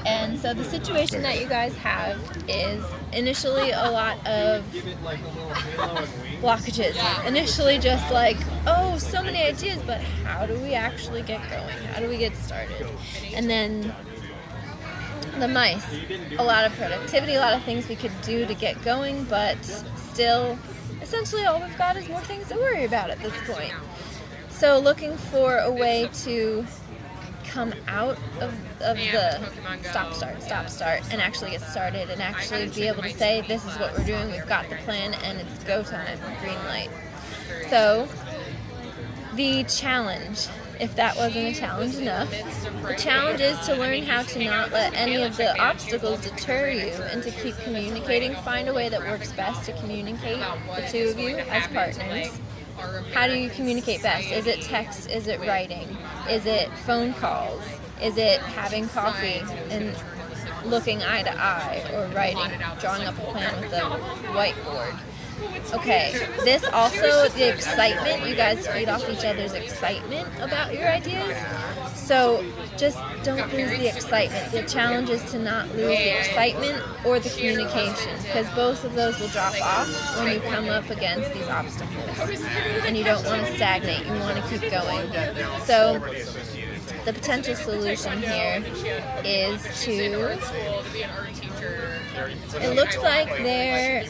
And so the situation that you guys have is initially a lot of blockages. Initially just like, oh, so many ideas, but how do we actually get going? How do we get started? And then the mice, a lot of productivity, a lot of things we could do to get going, but still, essentially all we've got is more things to worry about at this point. So looking for a way to come out of the stop, start, and actually get started, and actually be able to say, this is what we're doing, we've got the plan, and it's go time, green light. So, the challenge, if that wasn't a challenge enough, the challenge is to learn how to not let any of the obstacles deter you, and to keep communicating, find a way that works best to communicate, the two of you as partners. How do you communicate best? Is it text? Is it writing? Is it phone calls? Is it having coffee and looking eye to eye, or writing, drawing up a plan with a whiteboard? Okay, this also, the excitement, you guys feed off each other's excitement about your ideas, so just don't lose the excitement. The challenge is to not lose the excitement or the communication, because both of those will drop off when you come up against these obstacles, and you don't want to stagnate, you want to keep going. So the potential solution here is to, it looks like there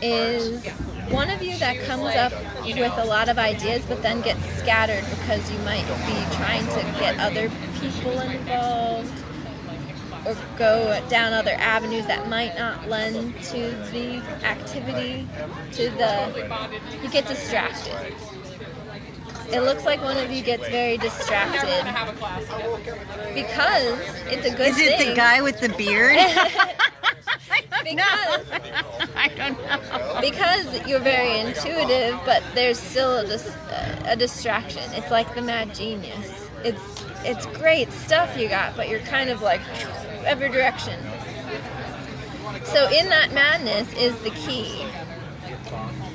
is one of you that comes up with a lot of ideas but then gets scattered because you might be trying to get other people involved or go down other avenues that might not lend to the activity, you get distracted. It looks like one of you gets very distracted because it's a good thing. Is it the guy with the beard? Because I don't know. Because you're very intuitive, but there's still a distraction. It's like the mad genius. It's great stuff you got, but you're kind of like every direction. So in that madness is the key.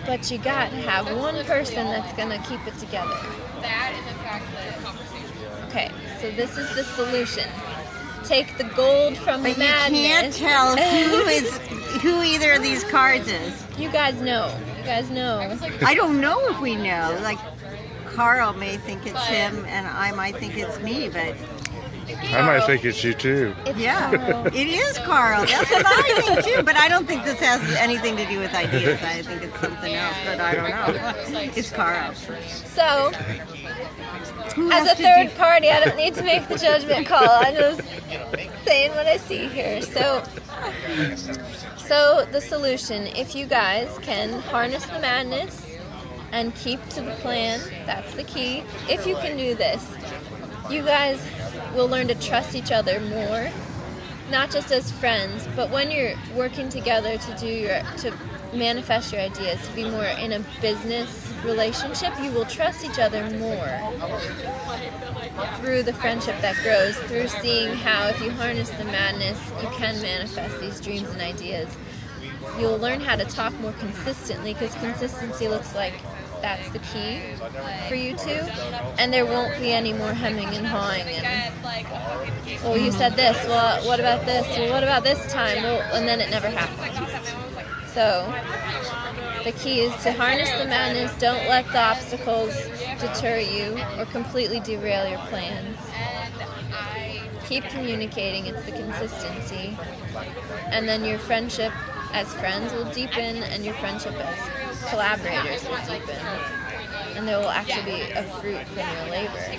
But you got to have one person that's going to keep it together. Okay, so this is the solution. Take the gold from the madness. But you can't tell who either of these cards is. You guys know. You guys know. I don't know if we know. Like, Karl may think it's him, and I might think it's me, but... I might think it's you too. Yeah, it is Karl. That's what I think too. But I don't think this has anything to do with ideas. I think it's something else, but I don't know. It's Karl. So, as a third party, I don't need to make the judgment call. I'm just saying what I see here. So the solution, if you guys can harness the madness and keep to the plan, that's the key. If you can do this, you guys will learn to trust each other more, not just as friends, but when you're working together to manifest your ideas, to be more in a business relationship, you will trust each other more through the friendship that grows, through seeing how if you harness the madness, you can manifest these dreams and ideas. You'll learn how to talk more consistently, because consistency looks like that's the key for you two, and there won't be any more hemming and hawing and, well, you said this, well, what about this, well, what about this time, well, and then it never happens. So the key is to harness the madness, don't let the obstacles deter you or completely derail your plans. Keep communicating, it's the consistency, and then your friendship as friends will deepen, and your friendship as collaborators will deepen, and there will actually be a fruit from your labor.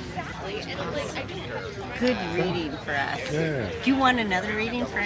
Good reading for us. Yeah. Do you want another reading for